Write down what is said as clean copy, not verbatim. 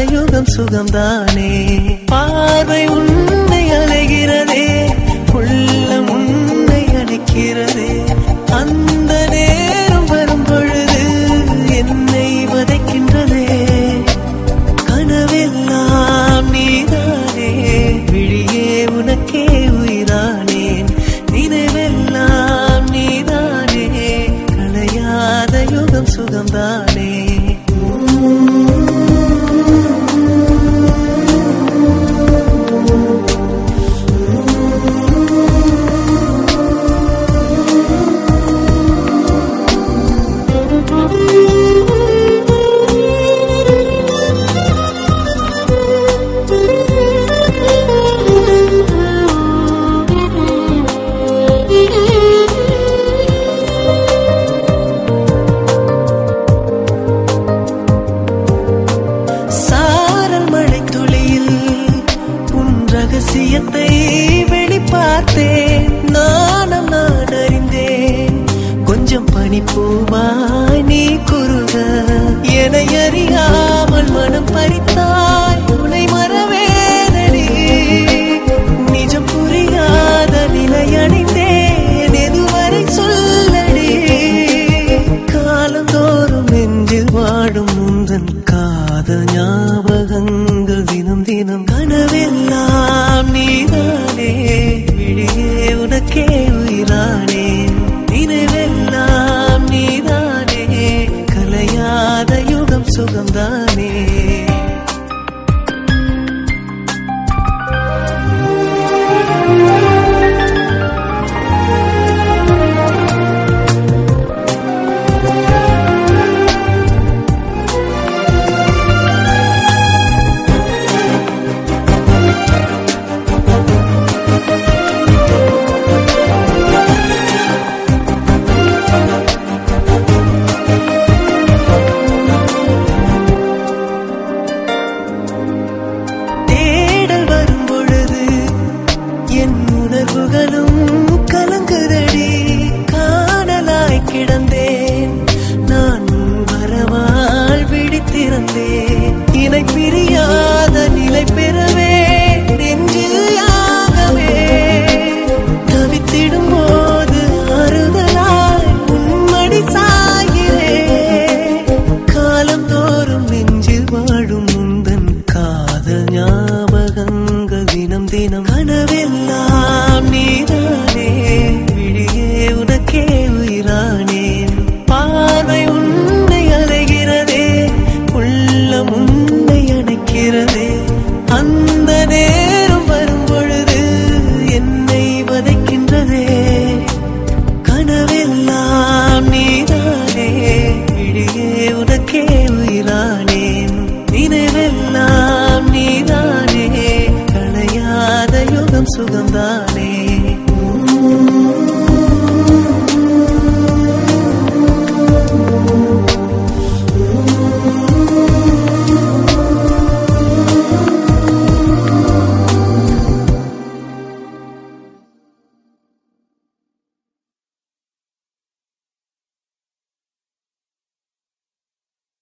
யுகம் சுகம்தானே. பார்வை உன்னை அலைகிறதே, உள்ளம் உன்னை அணைக்கிறதே. அந்த நேரம் வரும் பொழுது என்னை வதைக்கின்றதே. கனவெல்லாம் நீதானே, விழியே உனக்கே உயிரானேன். நினைவெல்லாம் நீதானே, களையாத யுகம் சுகம்தானே. ரகசியத்தை வெளிப்பார்த்தேன், நானும் நான் அறிந்தேன். கொஞ்சம் பனிப்பூவாய் நீ குறுக, என்னை அறியாமல் மனம் பறித்தாய். உன்னை மறவேனடி, நிஜம் புரியாத நிலை அடைந்தேன். எதுவரை சொல்லடி, காலந்தோறும் நெஞ்சில் வாடும் முந்தன் காதல் ஞாபகங்கள் தினம் தினம். கனவெல்லாம் நீதான்